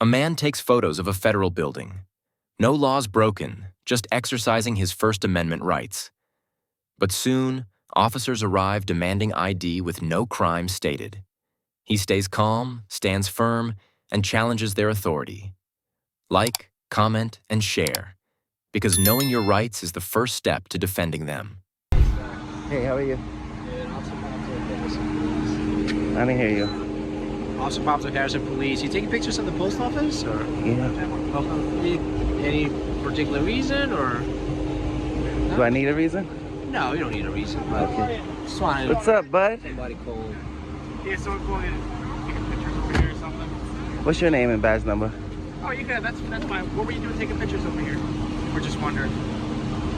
A man takes photos of a federal building. No laws broken, just exercising his First Amendment rights. But soon, officers arrive demanding ID with no crime stated. He stays calm, stands firm, and challenges their authority. Like, comment, and share, because knowing your rights is the first step to defending them. Hey, how are you? I didn't hear you. Officer Pops with Harrison Police. You taking pictures of the post office, or? Yeah. Any particular reason, or? Do I need a reason? No, you don't need a reason. Okay. Just wanted What's up, bud? somebody cold. Yeah, someone calling you taking pictures over here or something. What's your name and badge number? Oh, you good. That's fine. What were you doing taking pictures over here? We're just wondering.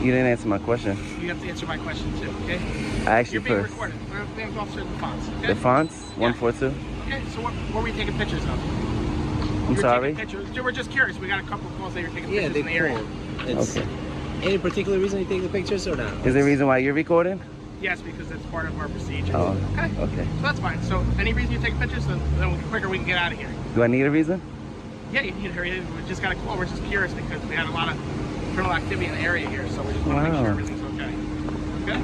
You didn't answer my question. You have to answer my question too, okay? I asked you You're being first. recorded. My name's Officer DeFonts, okay? The fonts? 142? Okay, so what were you taking pictures of? I'm sorry? We're just curious. We got a couple of calls that you're taking Yeah, pictures they in the area. cold. It's, Okay. Any particular reason you taking the pictures, or not? Is there a reason why you're recording? Yes, because that's part of our procedures. Oh, Okay? okay. So that's fine. So any reason you take pictures, then the quicker we can get out of here. Do I need a reason? Yeah, you need to hurry. We just got a call. We're just curious because we had a lot of criminal activity in the area here, so we just want to make sure everything's okay. Okay?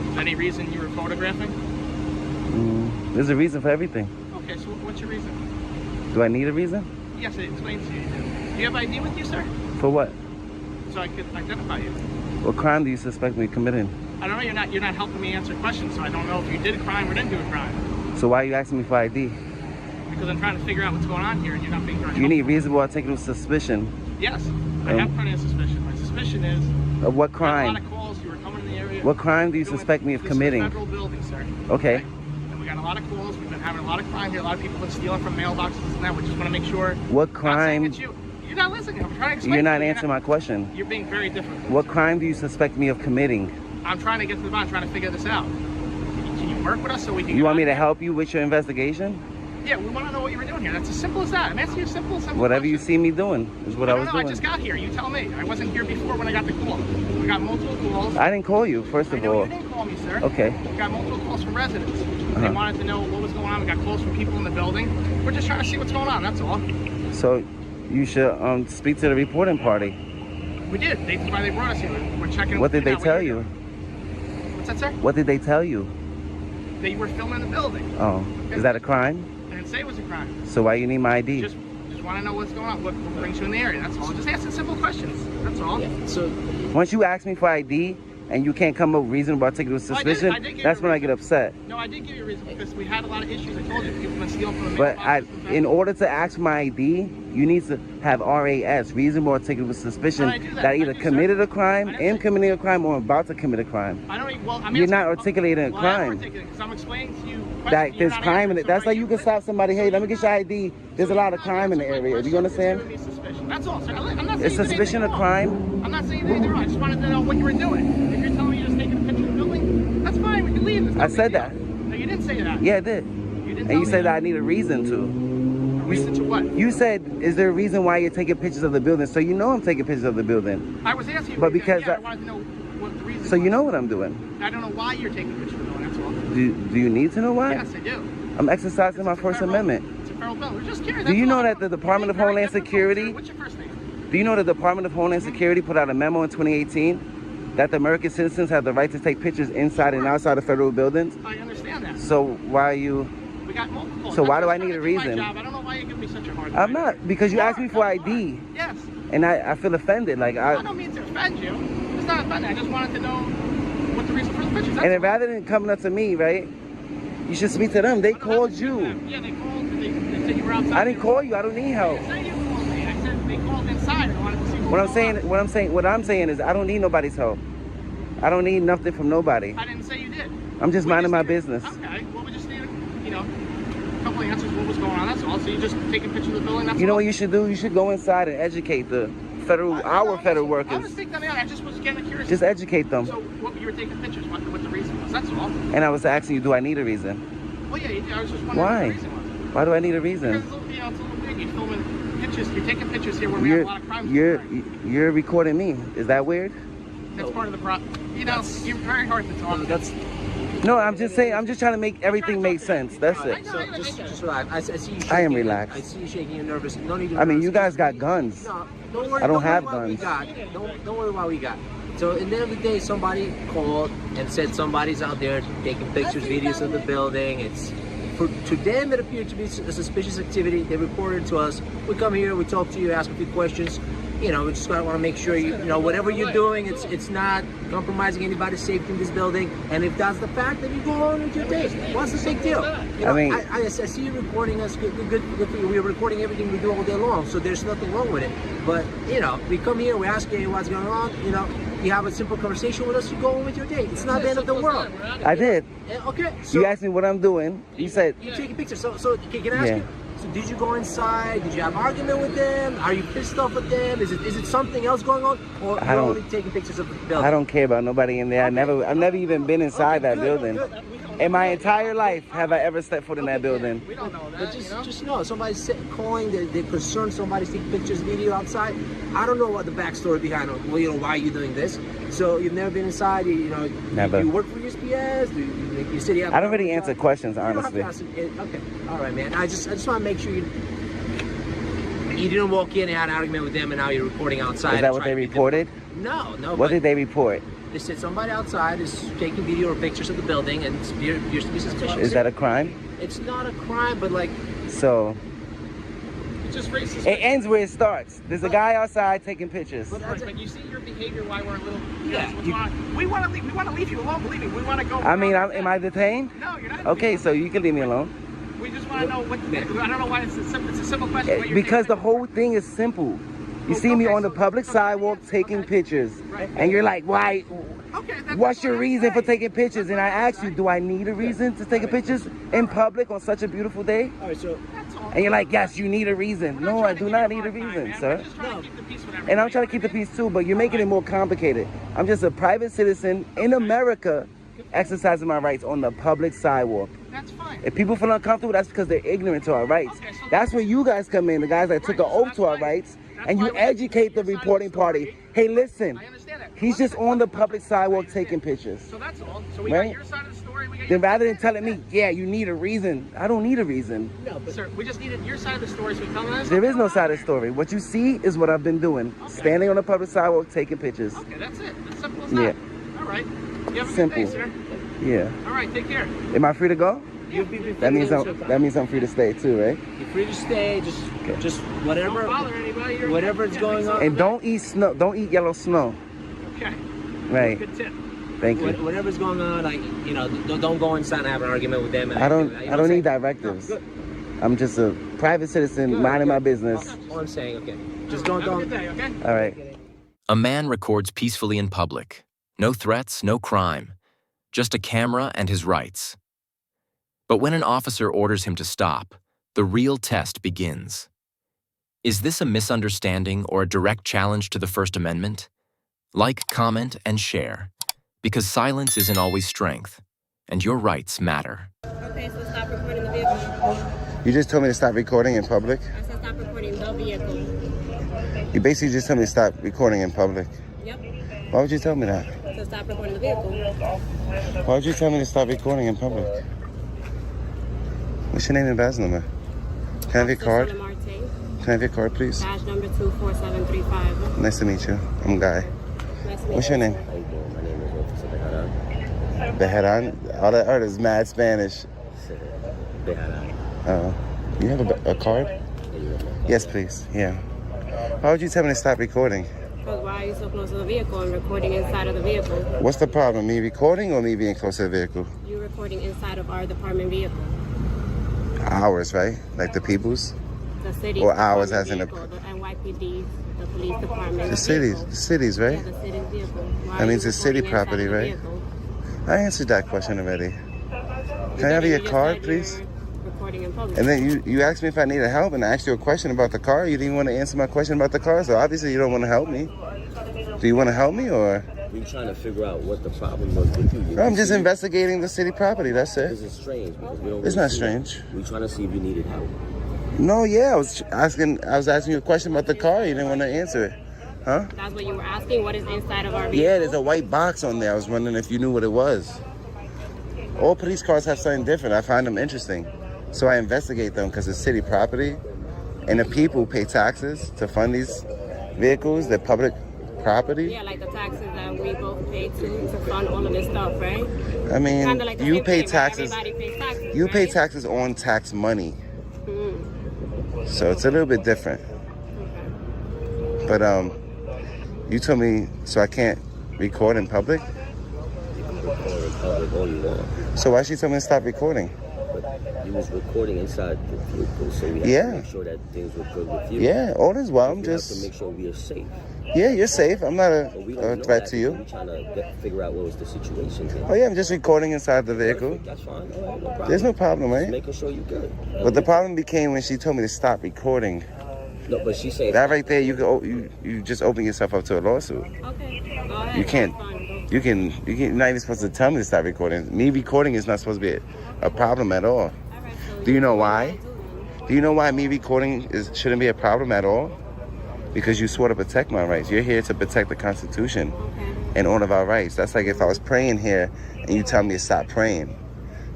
Is there any reason you were photographing? There's a reason for everything. Okay, so what's your reason? Do I need a reason? Yes, it explains to you. Do you have ID with you, sir? For what? So I could identify you. What crime do you suspect me of committing? I don't know. You're not helping me answer questions, so I don't know if you did a crime or didn't do a crime. So why are you asking me for ID? Because I'm trying to figure out what's going on here, and you're not being very You need helpful. reasonable articulable suspicion. Yes, I have plenty of suspicion. My suspicion is Of what we got a lot crime? of calls. You were coming in the area. What crime do you doing- suspect me of this is a committing? federal building, sir. Okay. And we got a lot of calls. We've been having a lot of crime here. A lot of people have been stealing from mailboxes and that. We just want to make sure. What I'm not saying crime? it's you. You're not listening. I'm trying to explain. You're not to you. answering my question. You're being very difficult. What crime do you suspect me of committing? I'm trying to get to the bottom. Trying to figure this out. Can you work with us so we can? You get want me out to here? help you with your investigation? Yeah, we want to know what you were doing here. That's as simple as that. I'm asking you a simple Whatever you question. see me doing is what I was I doing. just got here. You tell me. I wasn't here before when I got the call. We got multiple calls. I didn't call you, first I of know all. you didn't call me, sir. Okay. We got multiple calls from residents. They Uh-huh. wanted to know what was going on. We got calls from people in the building. We're just trying to see what's going on. That's all. So you should speak to the reporting party. We did. That's why they brought us here. We're checking. What did they out tell you're you? doing. What's that, sir? What did they tell you? That you were filming the building. Oh, is that a crime? I didn't say it was a crime. So why you need my ID? Just want to know what's going on. What brings you in the area? That's all. Just asking simple questions. That's all. Yeah. So Once you ask me for ID and you can't come up with reasonable articulable Well, I did- suspicion, I did give that's you when a I get upset. No, I did give you a reason because we had a lot of issues. I told you people have been stealing from the But mailboxes and in that. order to ask for my ID, you need to have RAS, reasonable articulable suspicion, And I do that. that I either do, sir. committed a crime, I didn't in say- committing a crime, or about to commit a crime. I don't. Well, I'm You're asking- not articulating a well, I am crime. articulating because I'm explaining to you. That questions there's you're not crime in answering. it. That's So like you can stop somebody. Hey, let me get your ID. There's a lot of crime in the area. Do you understand? That's all, sir. I'm not saying Is you did suspicion anything a wrong. crime? I'm not saying you did anything wrong. I just wanted to know what you were doing. If you're telling me you're just taking a picture of the building, that's fine. We can leave. It's no I big said deal. that. No, you didn't say that. Yeah, I did. You didn't And tell you me said that I need a reason to. A reason to what? You said, is there a reason why you're taking pictures of the building? So you know I'm taking pictures of the building. I was asking you. But because yeah, I I- wanted to know what the reason. So you was. know what I'm doing. I don't know why you're taking a picture of the building. That's all. Do you need to know why? Yes, I do. I'm exercising my It's a First federal- Amendment. It's a federal bill. We're just curious. Do you that's know all. that the Department of Very Homeland difficult, Security- sir. What's your first name? Do you know the Department of Homeland Security put out a memo in 2018 that the American citizens have the right to take pictures inside and outside of federal buildings? I understand that. So why are you... We got multiple. So why do I I'm need trying a to do my reason? job. I don't know why you give me such a hard I'm time. not, because you asked me for You are. ID. Yes. And I feel offended. Like I don't mean to offend you. It's not offending. I just wanted to know what the reason for the pictures. And then rather than coming up to me, right, you should speak to them. They called you. Yeah, they called. They said you were outside. I didn't call you. I don't need I help. didn't say you called me. I said they called inside and wanted to see What I'm saying is I don't need nobody's help. I don't need nothing from nobody. I didn't say you did. I'm just We minding my need- business. Okay. Well, we just need, a couple of answers. What was going on? That's all. So you just taking pictures of the building. That's You know all? what you should do? You should go inside and educate our federal I workers. want to speak to them. I just was getting curious. Just educate them. So what you were taking pictures? What the reason was? That's all. And I was asking you, do I need a reason? Well, yeah. I was just wondering Why? what the reason was. Why do I need a Because reason? it's a little, it's a little big. You're filming pictures. You're taking pictures here where we have a lot of crimes. You're recording me. Is that weird? That's part of the problem. You're very hard to talk to. that's No, I'm just saying. I'm just trying to make everything make sense. That's it. So just relax. I see you shaking. I am relaxed. I see you shaking. You're nervous. No need to. I mean, you guys got guns. No, don't worry. I don't worry have what we guns. got. Don't worry what we got. So at the end of the day, somebody called and said somebody's out there taking pictures, videos of the building. To them, it appeared to be a suspicious activity. They reported to us. We come here, we talk to you, ask a few questions. You know, we just want to make sure you know whatever you're doing, it's not compromising anybody's safety in this building. And if that's the fact, then you go on with your day. What's the big deal? You know, I mean, I see you recording us. Good for you. We're recording everything we do all day long, so there's nothing wrong with it. But you know, we come here, we ask you what's going on. You know, you have a simple conversation with us. You go on with your day. It's not the end of the world. I did. Okay. So You asked me what I'm doing. You said. you're taking pictures. So can I ask you? So did you go inside? Did you have an argument with them? Are you pissed off with them? Is it something else going on? Or you're only taking pictures of the building? I don't care about nobody in there. I've never even been inside that building. Good. In my entire life, have I ever stepped foot in that building? We don't know that. But just know, somebody's calling, they're concerned, somebody's taking pictures, video outside. I don't know what the backstory behind it. Well, why are you doing this? So you've never been inside, Never. You work for USPS? You said you have... I don't really answer questions, honestly. Okay, all right, man. I just want to make sure you didn't walk in and had an argument with them and now you're recording outside. Is that what they reported? No. What did they report? They said somebody outside is taking video or pictures of the building and you're suspicious. Is that a crime? It's not a crime, but like... So, It's just racist. it ends where it starts. There's a guy outside taking pictures. But you see your behavior, why we're a little. Yeah, What's wrong. We want to leave. We want to leave you alone. Believe me. We want to go. I mean, am I detained? No, you're not. Okay, so you can leave me alone. We just want to know what. I don't know why it's a simple question. Why you're Because the taking whole thing is simple. You see me on the public sidewalk taking pictures, and you're like, why? Okay, What's your reason for taking pictures? And I ask you, do I need a reason to take pictures in public on such a beautiful day? All right, so... And you're like, yes, you need a reason. No, I do not need a reason, sir. And I'm trying to keep the peace too, but you're making it more complicated. I'm just a private citizen in America exercising my rights on the public sidewalk. That's fine. If people feel uncomfortable, that's because they're ignorant to our rights. That's where you guys come in, the guys that took an oath to our rights, and you educate the reporting party. Hey, listen, he's just on the public sidewalk taking pictures. So that's all. So we got your side of the story. Then rather than telling me, yeah, you need a reason, I don't need a reason. No, but... Sir, we just needed your side of the story. So we tell us. There is no side of the story. What you see is what I've been doing. Standing on the public sidewalk, taking pictures. Okay, that's it. It's simple as that. Yeah. All right. You have a Simple. good day, sir. Yeah. All right, take care. Am I free to go? That means I'm I'm free to stay too, right? You're free to stay, just whatever, Don't bother anybody. whatever's going on. And don't eat snow. Don't eat yellow snow. Okay. Right. Good tip. Thank you. Whatever's going on, like don't go inside and have an argument with them. I don't need directives. No, I'm just a private citizen minding my business. All I'm saying, okay, just don't. Have a good day, okay? All right. A man records peacefully in public. No threats, no crime. Just a camera and his rights. But when an officer orders him to stop, the real test begins. Is this a misunderstanding or a direct challenge to the First Amendment? Like, comment, and share. Because silence isn't always strength, and your rights matter. Okay, so stop recording the vehicle. You just told me to stop recording in public? I said stop recording the vehicle. You basically just told me to stop recording in public. Yep. Why would you tell me that? So stop recording the vehicle. Why would you tell me to stop recording in public? What's your name and badge number? Can I have your card? Martin, Can I have your card, please? badge number 24735. Nice to meet you. I'm Guy. Nice to meet What's you. your name? How you doing? My name is Officer Bejaran. Bejaran? All I heard is mad Spanish. Bejaran. You have a card? Yes, please. Yeah. Why would you tell me to stop recording? Because why are you so close to the vehicle and recording inside of the vehicle? What's the problem? Me recording or me being close to the vehicle? You're recording inside of our department vehicle. Ours, right? Like the people's? The city. Or ours as in the a... NYPD, the police department. The cities, right? Yeah, the city's vehicle. Why That are means you it's city recording inside property, of the right? vehicle? I answered that question already. Can I have You your just card, said please? you're recording in public. And then you asked me if I needed help, and I asked you a question about the car. You didn't want to answer my question about the car, so obviously you don't want to help me. Do you want to help me, or? We're trying to figure out what the problem was with you. No, I'm just investigating the city property, that's This it. is strange because we don't. It's really not see strange. that. We're trying to see if you needed help. No, yeah, I was asking you a question about the car. You didn't want to answer it. Huh? That's what you were asking. What is inside of our vehicle? Yeah, there's a white box on there. I was wondering if you knew what it was. All police cars have something different. I find them interesting. So I investigate them because it's city property. And the people pay taxes to fund these vehicles. They're public property. Yeah, like the taxes that we both pay to fund all of this stuff, right? I mean, Kinda like the you same pay thing, right? taxes. Everybody pays taxes, You pay right? taxes on tax money. Mm. So it's a little bit different. Okay. But you told me so I can't record in public. You can record in public all you want. So why she told me to stop recording? But you was recording inside the vehicle, so we have Yeah. to make sure that things were good with you. Yeah, all is well. I'm We have to just. make sure we are safe. Yeah, you're safe. I'm not But we a don't know threat that to you. because we trying to figure out what was the situation here. Oh yeah, I'm just recording inside the vehicle. That's fine. All right, no problem. There's no problem, Just right? making sure you're good. But the problem became when she told me to stop recording. No, but she said That right there, you just open yourself up to a lawsuit. Okay. Go ahead. You can't. That's fine. You can. You're not even supposed to tell me to stop recording. Me recording is not supposed to be a problem at all. All right, so Do you know what why? do then? Do you know why me recording shouldn't be a problem at all? Because you swore to protect my rights. You're here to protect the Constitution Okay. and all of our rights. That's like if I was praying here and you tell me to stop praying.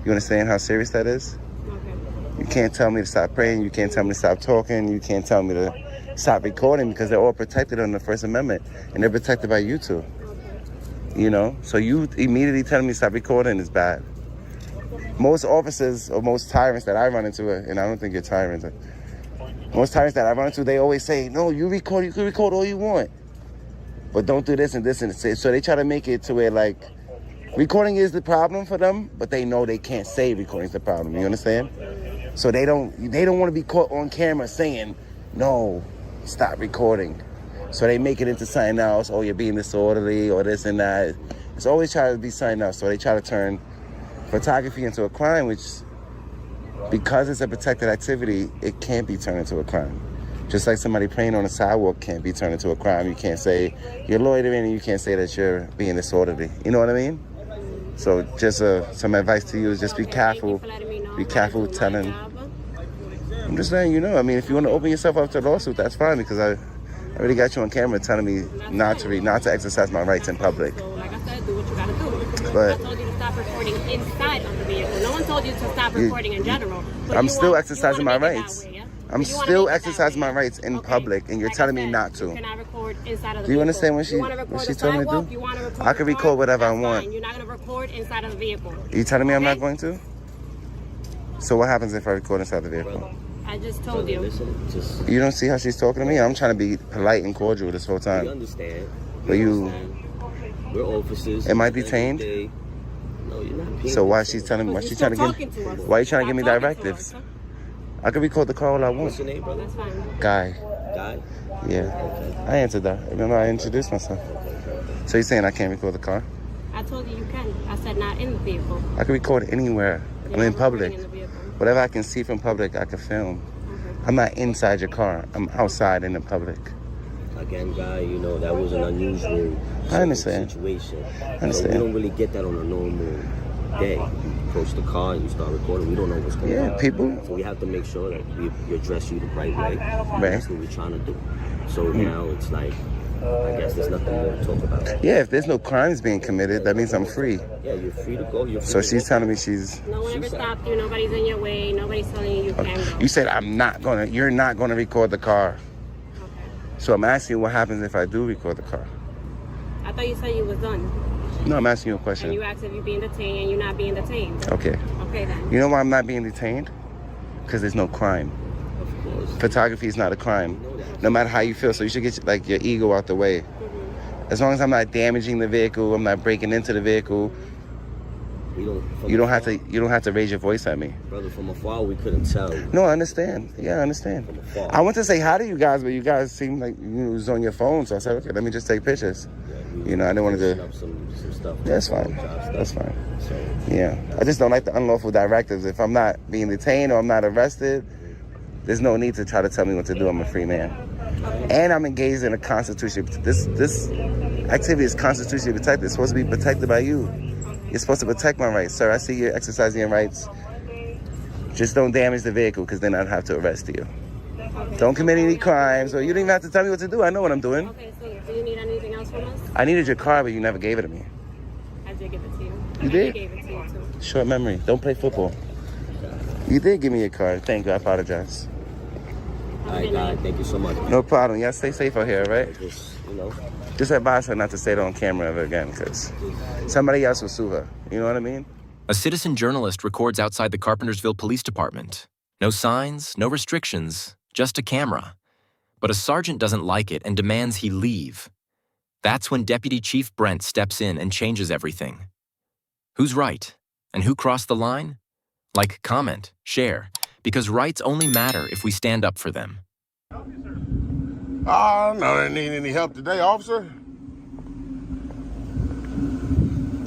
You understand how serious that is? Okay. You can't tell me to stop praying. You can't tell me to stop talking. You can't tell me to stop recording because they're all protected under the First Amendment and they're protected by you too. You know? So you immediately telling me to stop recording is bad. Most officers or most tyrants that I run into, and I don't think you're tyrants, most tyrants that I run into, they always say, no, you can record all you want. But don't do this and this and this. So they try to make it to where like recording is the problem for them, but they know they can't say recording is the problem. You understand? So they don't want to be caught on camera saying, no, stop recording. So they make it into something else. Oh, you're being disorderly or this and that. It's always trying to be something else. So they try to turn photography into a crime, which because it's a protected activity, it can't be turned into a crime. Just like somebody praying on the sidewalk can't be turned into a crime. You can't say you're loitering and you can't say that you're being disorderly. You know what I mean? So just some advice to you is just be careful. Be careful telling. I'm just letting you know. I mean, if you want to open yourself up to a lawsuit, that's fine because I already got you on camera telling me not to exercise my rights in public. So, like I said, do what you gotta do. But I told you to stop recording inside of the vehicle. No one told you to stop recording in general. But I'm you still want- exercising you my wanna make it that rights. way, yeah? I'm But you wanna still make it that exercising way. my rights in Okay. public, and you're Like telling I me said, not to. You cannot record inside of the Do you vehicle. understand what You wanna record she the told me to sidewalk, do? you wanna record I can the record car, whatever I that's want. fine. You're not gonna record inside of the vehicle. You telling me I'm not Okay? going to? So what happens if I record inside the vehicle? I just told you. Listen, just You don't see how she's talking to me? I'm trying to be polite and cordial this whole we time. understand. But you, We're officers. Am I At the end of the detained? day- No, you're not being so why detained. she's telling me? Why You're she still trying to give? talking to us. Why you trying to give me Stop talking to directives? us, huh? I can record the call all I What's want. your name, brother? That's fine. Guy. Guy? Yeah. Okay. I answered that. Remember I introduced myself. So you're saying I can't record the car? I told you you can. I said not in the vehicle. I can record anywhere. You're I'm in not public. recording in the vehicle. Whatever I can see from public, I can film. Okay. I'm not inside your car. I'm outside in the public. Again, Guy, you know, that was an unusual I understand. situation. I understand. So we don't really get that on a normal day. You approach the car and you start recording. We don't know what's going on. Yeah, people. So we have to make sure that we address you the right way. Right. That's what we're trying to do. So now it's like, I guess there's nothing more to talk about. Yeah, if there's no crimes being committed, that means I'm free. Yeah, you're free to go. You're free So to she's go. telling me she's. No one ever She said- stopped you. Nobody's in your way. Nobody's telling you you can go. You said you're not gonna record the car. Okay. So I'm asking you what happens if I do record the car. I thought you said you was done. No, I'm asking you a And question. you asked if you're being detained and you're not being detained. Okay. Okay then. You know why I'm not being detained? Because there's no crime. Of course. Photography is not a crime. You know that. No matter how you feel. So you should get like your ego out the way. Mm-hmm. As long as I'm not damaging the vehicle, I'm not breaking into the vehicle. We don't. from You don't have afar- to. You don't have to raise your voice at me. Brother, from afar, we couldn't tell. No, I understand. Yeah, I understand. From afar. I went to say hi to you guys, but you guys seemed like you was on your phone. So I said, okay, let me just take pictures. Yeah, we You know, I didn't want to finishing do. up some stuff. That's fine. Job stuff. That's fine. So Yeah, I just don't like the unlawful directives. If I'm not being detained or I'm not arrested, there's no need to try to tell me what to do. I'm a free man, and I'm engaged in a constitution. This activity is constitutionally protected. It's supposed to be protected by you. You're supposed to protect my rights, sir. I see you're exercising your rights. Just don't damage the vehicle, because then I'd have to arrest you. Okay. Don't commit any crimes, or you don't even have to tell me what to do. I know what I'm doing. Okay, so do you need anything else from us? I needed your car, but you never gave it to me. I did give it to you. You And did? I gave it to you too. Short memory. Don't play football. You did give me a card. Thank you. I apologize. All right, God, thank you so much. No problem. Y'all stay safe out here, right? Just, Just advise her not to say it on camera ever again, because somebody else will sue her. You know what I mean? A citizen journalist records outside the Carpentersville Police Department. No signs, no restrictions, just a camera. But a sergeant doesn't like it and demands he leave. That's when Deputy Chief Brent steps in and changes everything. Who's right? And who crossed the line? Like, comment, share, because rights only matter if we stand up for them. No, I didn't need any help today, officer.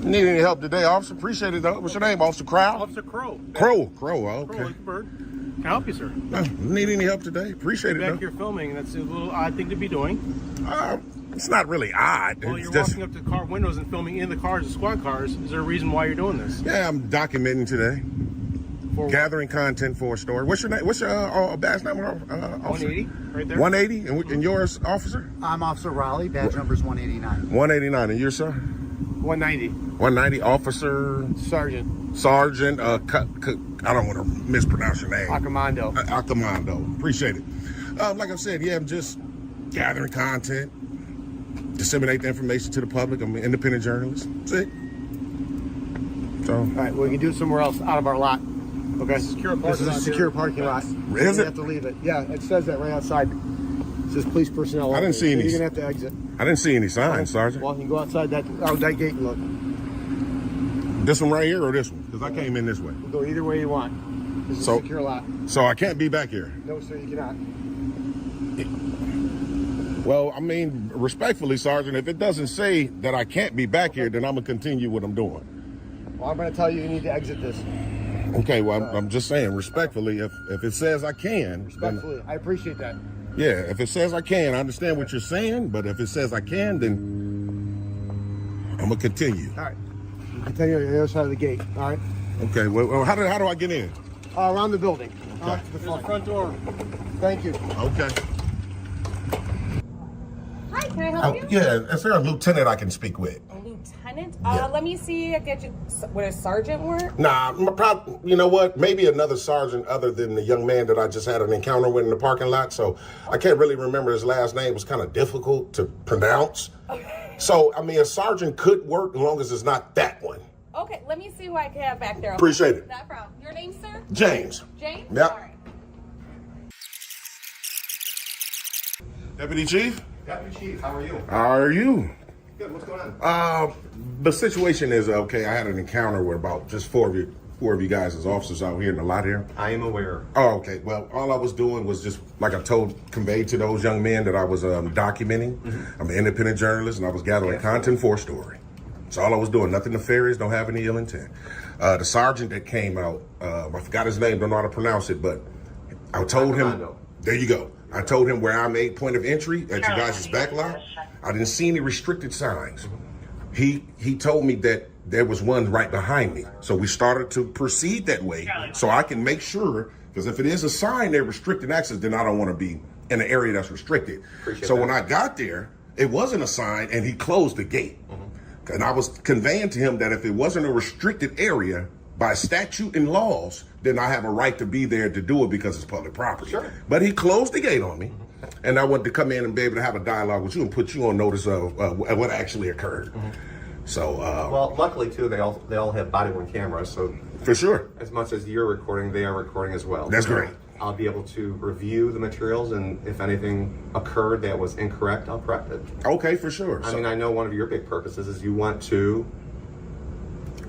Need any help today, officer? Appreciate it, though. What's your name, Officer Crow? Officer Crow. Crow, okay. Crow, like a bird. Can I help you, sir? Need any help today? Appreciate it, Back though. here filming, that's a little odd thing to be doing. It's not really odd. Well, you're walking up to car windows and filming in the cars, the squad cars. Is there a reason why you're doing this? Yeah, I'm documenting today. Gathering content for a story. What's your name? What's your badge number, officer? 180, right there. 180? And yours, officer? I'm Officer Raleigh. Badge number is 189. 189. And you, sir? 190. 190. Officer? Sergeant. I don't want to mispronounce your name. Accomando. Accomando. Appreciate it. Like I said, yeah, I'm just gathering content, disseminate the information to the public. I'm an independent journalist. That's it. So. All right, well, we can do it somewhere else out of our lot. Okay. This is a secure parking lot. Is You it? have to leave it. Yeah, it says that right outside. It says police personnel. I didn't see any. You're going to have to exit. I didn't see any signs, Sergeant. Well, you can go outside that gate and look. This one right here or this one? Because I came in this way. We'll go either way you want. This is a secure lot. So I can't be back here. No, sir, you cannot. Well, I mean, respectfully, Sergeant, if it doesn't say that I can't be back here, then I'm going to continue what I'm doing. Well, I'm going to tell you need to exit this. Okay, well, I'm just saying, respectfully, if it says I can. Respectfully, I appreciate that. Yeah, if it says I can, I understand what you're saying, but if it says I can, then I'm going to continue. All right. You continue on the other side of the gate, all right? Okay, well, how do I get in? Around the building. Okay. To the front door. Thank you. Okay. Hi, can I help you? Yeah, is there a lieutenant I can speak with? A lieutenant? Yeah. Let me see. I get you. Would a sergeant work? Nah, you know what? Maybe another sergeant other than the young man that I just had an encounter with in the parking lot. So I can't really remember his last name. It was kind of difficult to pronounce. Okay. So, I mean, a sergeant could work as long as it's not that one. Okay, let me see who I can have back there. Okay? Appreciate it. No problem. Your name, sir? James. James? Yep. All right. Deputy Chief? Deputy Chief, how are you? How are you? Good, what's going on? The situation is, okay, I had an encounter with about just four of you guys as officers out here in the lot here. I am aware. Oh, okay. Well, all I was doing was just, like I conveyed to those young men that I was documenting. Mm-hmm. I'm an independent journalist, and I was gathering content for a story. That's all I was doing. Nothing nefarious, don't have any ill intent. The sergeant that came out, I forgot his name, don't know how to pronounce it, but I told him, there you go. I told him where I made point of entry at you guys' back lot. I didn't see any restricted signs. He told me that there was one right behind me. So we started to proceed that way so I can make sure, because if it is a sign they're restricting access, then I don't want to be in an area that's restricted. When I got there, it wasn't a sign and he closed the gate. And I was conveying to him that if it wasn't a restricted area by statute and laws, then I have a right to be there to do it because it's public property. Sure. But he closed the gate on me, and I wanted to come in and be able to have a dialogue with you and put you on notice of what actually occurred. So, well, luckily too, they all have body-worn cameras, so for sure, as much as you're recording, they are recording as well. That's great. I'll be able to review the materials, and if anything occurred that was incorrect, I'll correct it. Okay, for sure. I mean, I know one of your big purposes is you want to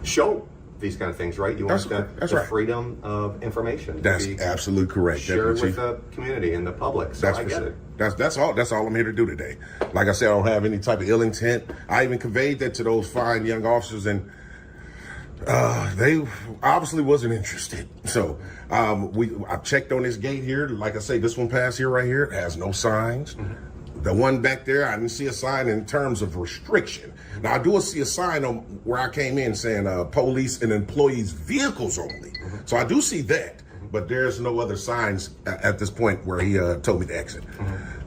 show these kind of things, right? You want the freedom of information. That's absolutely correct. Shared with the community and the public. So I get it. That's all. That's all I'm here to do today. Like I said, I don't have any type of ill intent. I even conveyed that to those fine young officers, and they obviously wasn't interested. So I checked on this gate here. Like I say, this one past here right here, it has no signs. The one back there, I didn't see a sign in terms of restriction. Now, I do see a sign on where I came in saying police and employees vehicles only. So I do see that, but there's no other signs at this point where he told me to exit.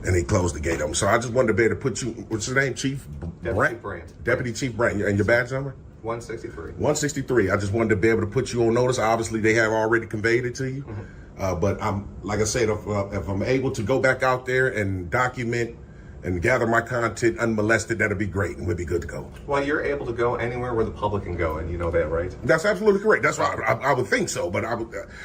And he closed the gate on me. So I just wanted to be able to put you, what's your name, Chief? Deputy Brent. Deputy Chief Brent. And your badge number? 163. 163. I just wanted to be able to put you on notice. Obviously, they have already conveyed it to you. But like I said, if I'm able to go back out there and document and gather my content unmolested, that'd be great, and we'd be good to go. Well, you're able to go anywhere where the public can go, and you know that, right? That's absolutely correct. That's why I would think so. But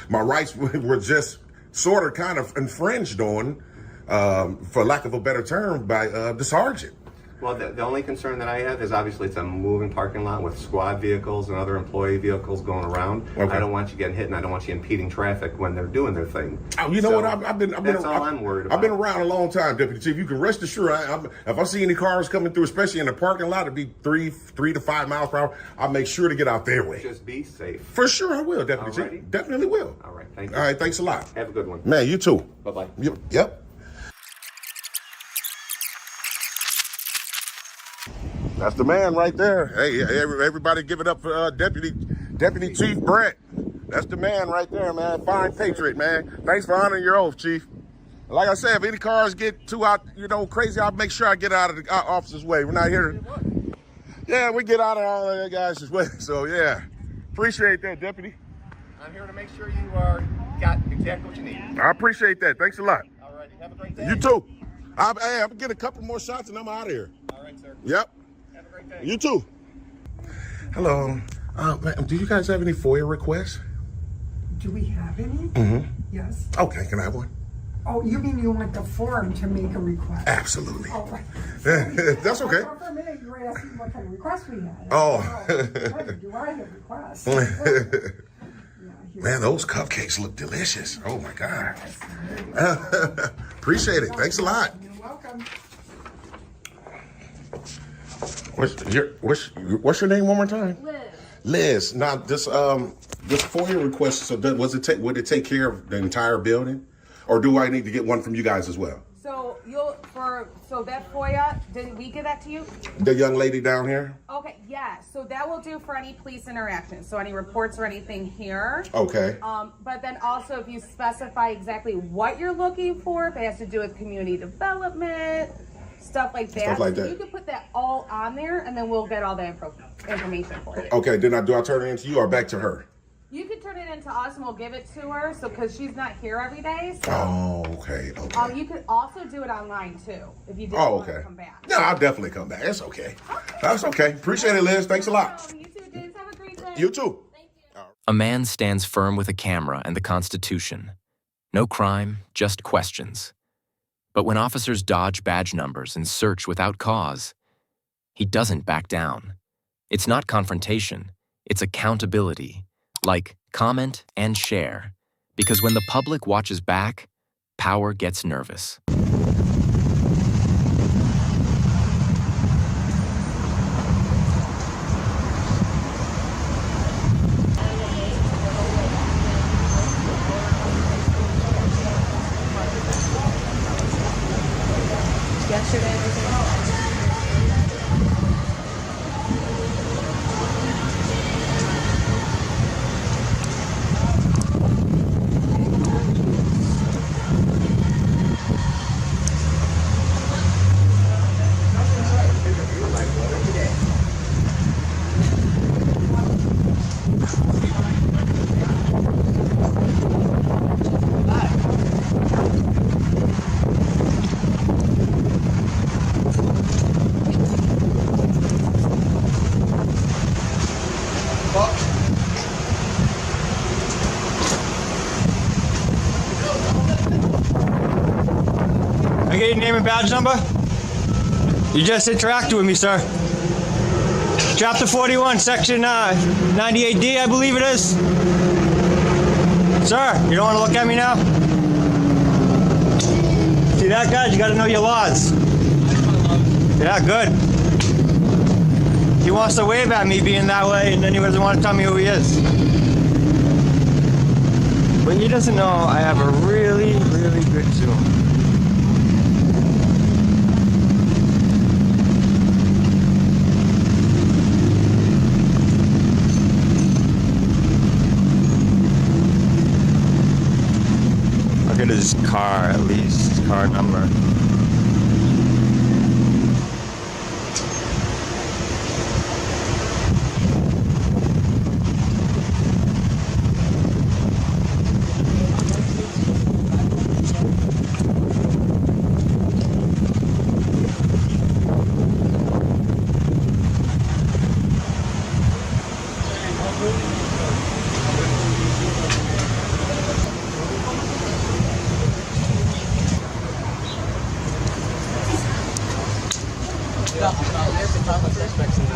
my rights were just sort of kind of infringed on, for lack of a better term, by the sergeant. Well, the only concern that I have is obviously it's a moving parking lot with squad vehicles and other employee vehicles going around. Okay. I don't want you getting hit, and I don't want you impeding traffic when they're doing their thing. Oh, you know what? I've been all I'm worried about. I've been around a long time, Deputy Chief. You can rest assured, if I see any cars coming through, especially in the parking lot, it'd be 3 to 5 miles per hour. I'll make sure to get out their way. Just be safe. For sure, I will, Deputy Chief. Definitely will. All right, thank you. All right, thanks a lot. Have a good one. Man, you too. Bye-bye. Yep. That's the man right there. Hey, everybody give it up for Deputy Chief Brett. That's the man right there, man. Fine patriot, man. Thanks for honoring your oath, Chief. Like I said, if any cars get too out, crazy, I'll make sure I get out of the officer's way. We're not here. Yeah, we get out of all of that guys' way. So, yeah. Appreciate that, Deputy. I'm here to make sure you got exactly what you need. I appreciate that. Thanks a lot. All right. Have a great day. You too. I'm going to get a couple more shots and I'm out of here. All right, sir. Yep. Have a great day. You too. Hello. Do you guys have any FOIA requests? Do we have any? Mm-hmm. Yes. Okay, can I have one? Oh, you mean you want the form to make a request? Absolutely. Oh, right. That's okay. For a minute, you were asking what kind of request we had. Oh. Do I have requests? Man, those cupcakes look delicious. Oh my God. Appreciate it. Thanks a lot. You're welcome. What's your name one more time? Liz. Now this FOIA request. So would it take care of the entire building, or do I need to get one from you guys as well? So that FOIA, did we give that to you? The young lady down here. Okay, yeah. So that will do for any police interactions. So any reports or anything here. Okay. But then also if you specify exactly what you're looking for, if it has to do with community development, stuff like that. Stuff like that. You can put that all on there, and then we'll get all the information for you. Okay. Do I turn it into you or back to her? You can turn it into us, and we'll give it to her. So because she's not here every day. So, oh, okay. You could also do it online too if you didn't want to come back. No, I'll definitely come back. It's okay. That's okay. Appreciate it, Liz. Thanks a lot. You too, James. Have a great day. You too. Thank you. A man stands firm with a camera and the Constitution. No crime, just questions. But when officers dodge badge numbers and search without cause, he doesn't back down. It's not confrontation, it's accountability. Like, comment and share. Because when the public watches back, power gets nervous. I get your name and badge number? You just interacted with me, sir. Chapter 41, section 98D, I believe it is. Sir, you don't want to look at me now? See that, guy? You got to know your laws. Yeah, good. He wants to wave at me being that way, and then he doesn't want to tell me who he is. But he doesn't know I have a really, really good Zoom. Look at his car, at least, car number.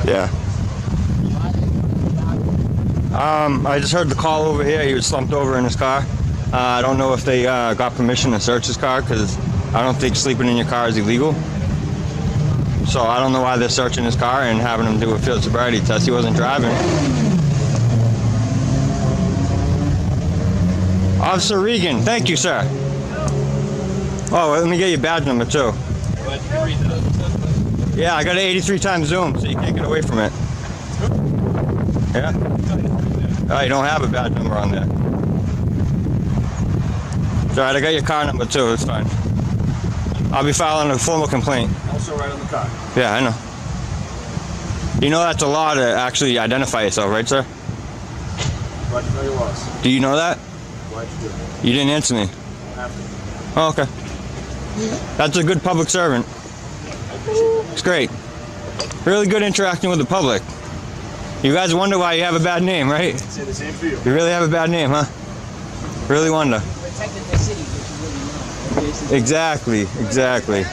Yeah. I just heard the call over here. He was slumped over in his car. I don't know if they got permission to search his car because I don't think sleeping in your car is illegal. So I don't know why they're searching his car and having him do a field sobriety test. He wasn't driving. Officer Regan, thank you, sir. Oh, let me get your badge number too. Yeah, I got an 83 times zoom, so you can't get away from it. Yeah? Oh, you don't have a badge number on there. It's alright, I got your car number too, it's fine. I'll be filing a formal complaint. Also right on the car. Yeah, I know. You know that's a law to actually identify yourself, right, sir? Glad you know your laws. Do you know that? Glad you do. You didn't answer me. Don't have to. Oh, okay. That's a good public servant. It's great. Really good interacting with the public. You guys wonder why you have a bad name, right? Say the same for you. You really have a bad name, huh? Really wonder. Exactly, exactly.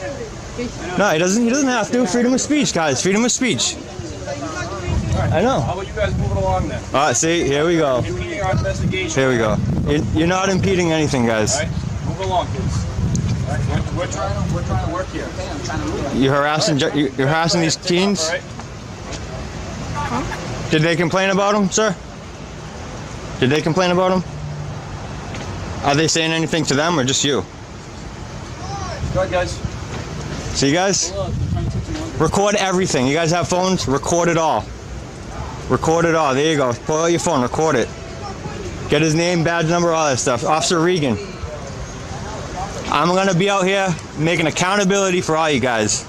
No, he doesn't have to. Freedom of speech, guys. Freedom of speech. I know. How about you guys move it along then? All right, see, here we go. Impeding our investigation. Here we go. You're not impeding anything, guys. All right, move along, kids. All right, we're trying to work here. You're harassing these teens? All right. Did they complain about him, sir? Did they complain about him? Are they saying anything to them or just you? Go ahead, guys. See, guys? Record everything. You guys have phones? Record it all. Record it all. There you go. Pull out your phone. Record it. Get his name, badge number, all that stuff. Officer Regan. I'm going to be out here making accountability for all you guys.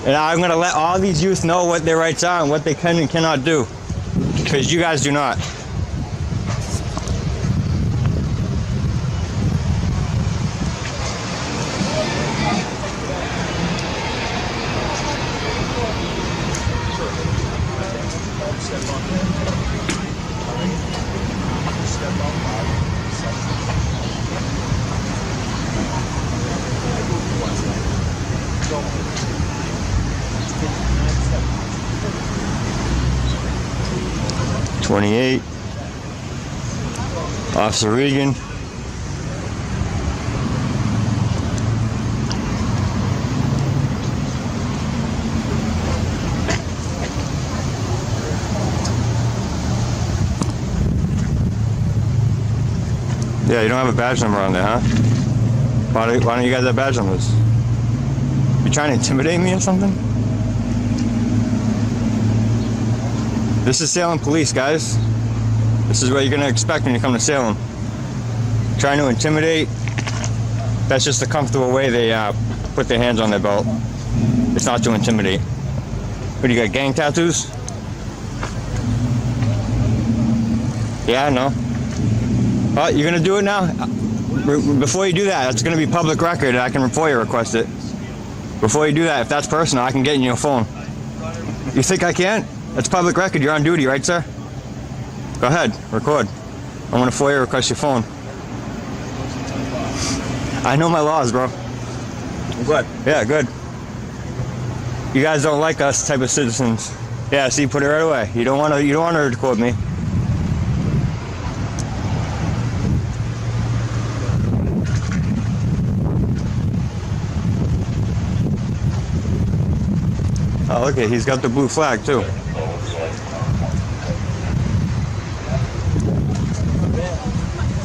And I'm going to let all these youth know what their rights are and what they can and cannot do. Because you guys do not. Officer Regan. Yeah, you don't have a badge number on there, huh? Why don't you guys have badge numbers? You trying to intimidate me or something? This is Salem Police, guys. This is what you're gonna expect when you come to Salem. Trying to intimidate, that's just a comfortable way they put their hands on their belt. It's not to intimidate. What, do you got gang tattoos? Yeah, no. Oh, you're gonna do it now? Before you do that, that's gonna be public record. I can FOIA request it. Before you do that, if that's personal, I can get in your phone. You think I can't? That's public record. You're on duty, right, sir? Go ahead, record. I'm gonna FOIA request your phone. I know my laws, bro. I'm good. Yeah, good. You guys don't like us type of citizens. Yeah, see, put it right away. You don't want to record me. Oh, okay, he's got the blue flag too.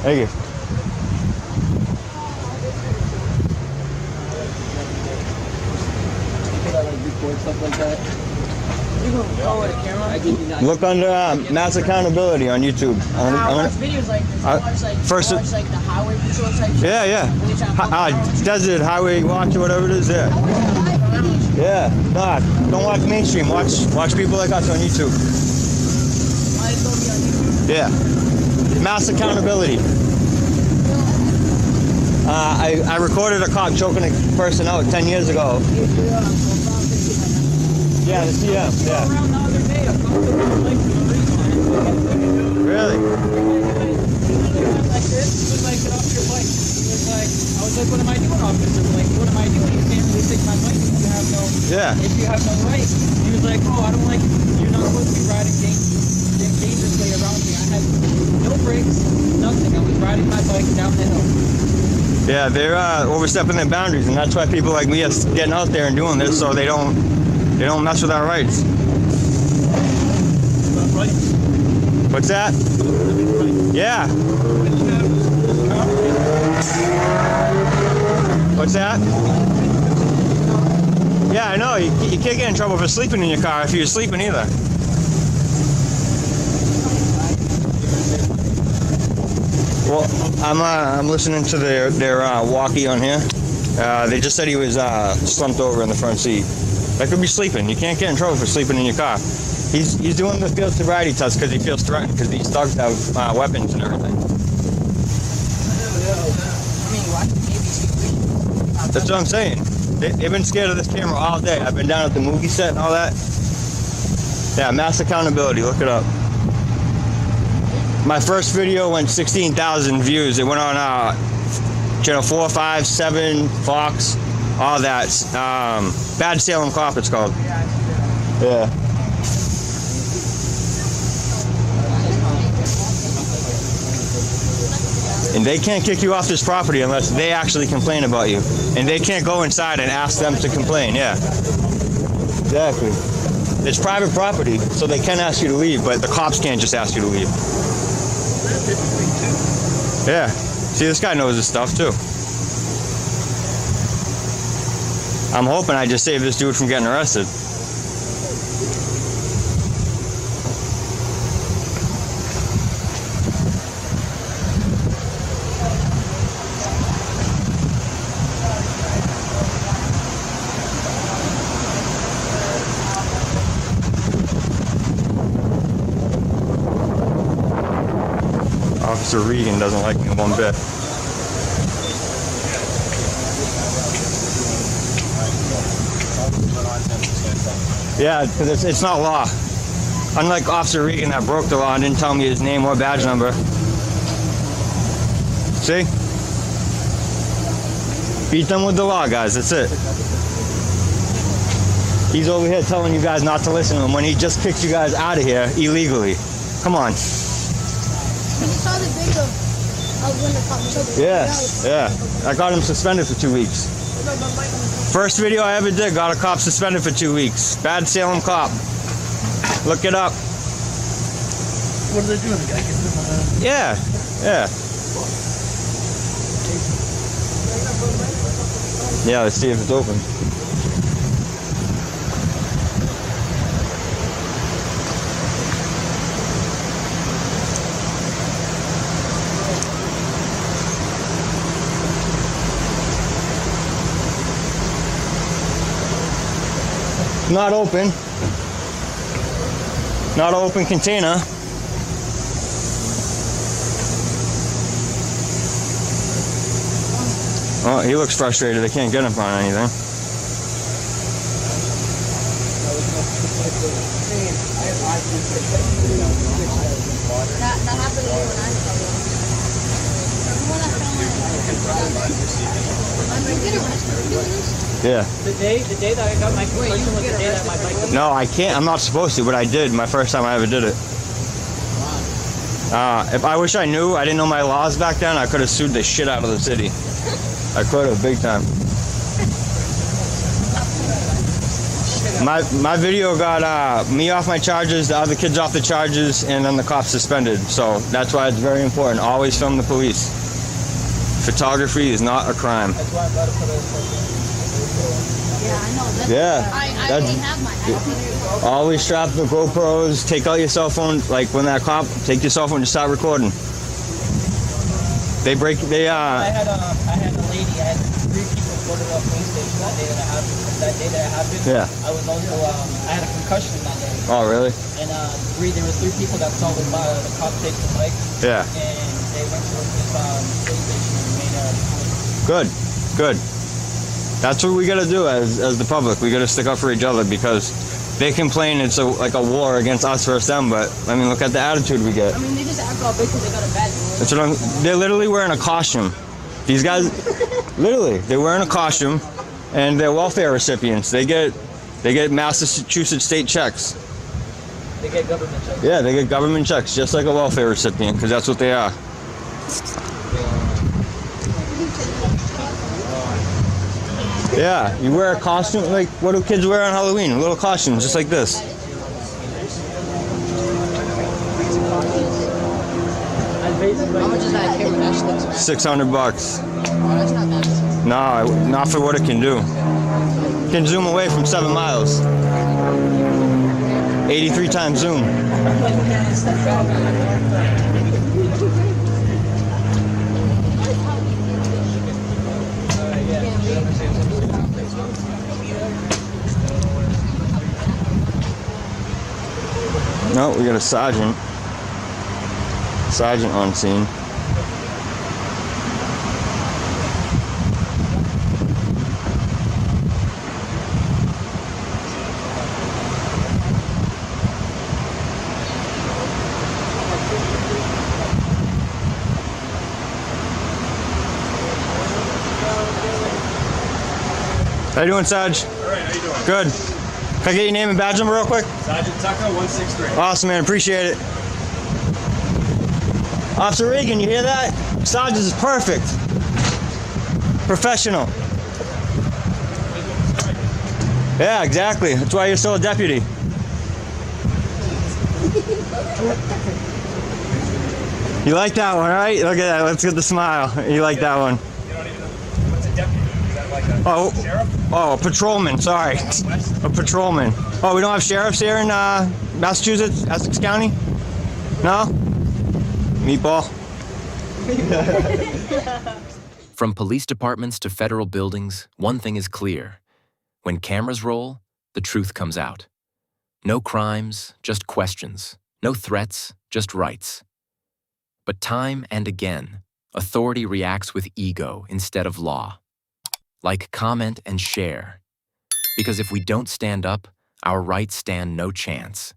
Thank you. Look under mass accountability on YouTube. Videos like this. First, watch like the highway patrol type shit. Yeah. Desert Highway Watch or whatever it is. Yeah. Yeah. Nah, don't watch mainstream. Watch people like us on YouTube. Yeah. Mass accountability. I recorded a cop choking a person out 10 years ago. Yeah, the CM, yeah. Really? Like this, he was like, get off your bike. He was like, I was like, what am I doing, officer? Like, what am I doing? You can't really take my bike if you have no Yeah. If you have no rights. He was like, oh, I don't like, you're not supposed to be riding dangerously around me. I had no brakes, nothing. I was riding my bike down the hill. Yeah, they're overstepping their boundaries, and that's why people like me are getting out there and doing this, so they don't mess with our rights. What's that? Yeah. What's that? Yeah, I know. You can't get in trouble for sleeping in your car if you're sleeping either. Well, I'm listening to their walkie on here. They just said he was slumped over in the front seat. That could be sleeping. You can't get in trouble for sleeping in your car. He's doing the field sobriety test because he feels threatened because these thugs have weapons and everything. That's what I'm saying. They've been scared of this camera all day. I've been down at the movie set and all that. Yeah, mass accountability. Look it up. My first video went 16,000 views. It went on channel 4, 5, 7, Fox, all that. Bad Salem Cop, it's called. Yeah. And they can't kick you off this property unless they actually complain about you. And they can't go inside and ask them to complain, yeah. Exactly. It's private property, so they can ask you to leave, but the cops can't just ask you to leave. Yeah. See, this guy knows his stuff, too. I'm hoping I just saved this dude from getting arrested. Officer Regan doesn't like me one bit. Yeah, because it's not law. Unlike Officer Regan that broke the law and didn't tell me his name or badge number. See? Beat them with the law, guys. That's it. He's over here telling you guys not to listen to him when he just kicked you guys out of here illegally. Come on. You saw the video of when the cop took it. Yeah. I got him suspended for 2 weeks. First video I ever did, got a cop suspended for 2 weeks. Bad Salem Cop. Look it up. What are they doing? The guy gets them Yeah. Yeah, let's see if it's open. Not open. Not an open container. Oh, he looks frustrated. They can't get him on anything. That happened when I Yeah. The day that I got my concussion was the day that my bike. No, I can't. I'm not supposed to, but I did my first time I ever did it. If I wish I knew, I didn't know my laws back then, I could have sued the shit out of the city. I could have, big time. My video got me off my charges, the other kids off the charges, and then the cops suspended. So that's why it's very important. Always film the police. Photography is not a crime. Yeah, I know. Yeah. I already have mine. Always strap the GoPros, take out your cell phone, like when that cop, take your cell phone and start recording. I had a lady, I had 3 people reported off police station that day that it happened. Yeah. I was also, I had a concussion that day. Oh, really? And there were 3 people that saw the cop take the bike. Yeah. And they went to the police station and made a Good. That's what we gotta do as the public. We gotta stick up for each other because they complain it's like a war against us versus them, but I mean, look at the attitude we get. I mean, they just act all big because they got a badge. That's what they're literally wearing a costume. These guys, literally, they're wearing a costume, and they're welfare recipients. They get They get Massachusetts state checks. They get government checks. Yeah, they get government checks, just like a welfare recipient, because that's what they are. Yeah, you wear a costume, like what do kids wear on Halloween? A little costume, just like this. How much is that camera actually? $600. Oh, that's not bad. No, not for what it can do. It can zoom away from 7 miles. 83 times zoom. No, we got a sergeant. Sergeant on scene. How you doing, Sarge? All right, how you doing? Good. Can I get your name and badge number real quick? Sergeant Tucker, 163. Awesome, man. Appreciate it. Officer Reagan, you hear that? Sarge is perfect. Professional. Yeah, exactly. That's why you're still a deputy. You like that one, right? Look at that. Let's get the smile. You like that one. You don't even know what's a deputy? Is that like a sheriff? Oh, a patrolman. Sorry, a patrolman. Oh, we don't have sheriffs here in Massachusetts, Essex County? No? Meatball. From police departments to federal buildings, one thing is clear. When cameras roll, the truth comes out. No crimes, just questions. No threats, just rights. But time and again, authority reacts with ego instead of law. Like comment and share. Because if we don't stand up, our rights stand no chance.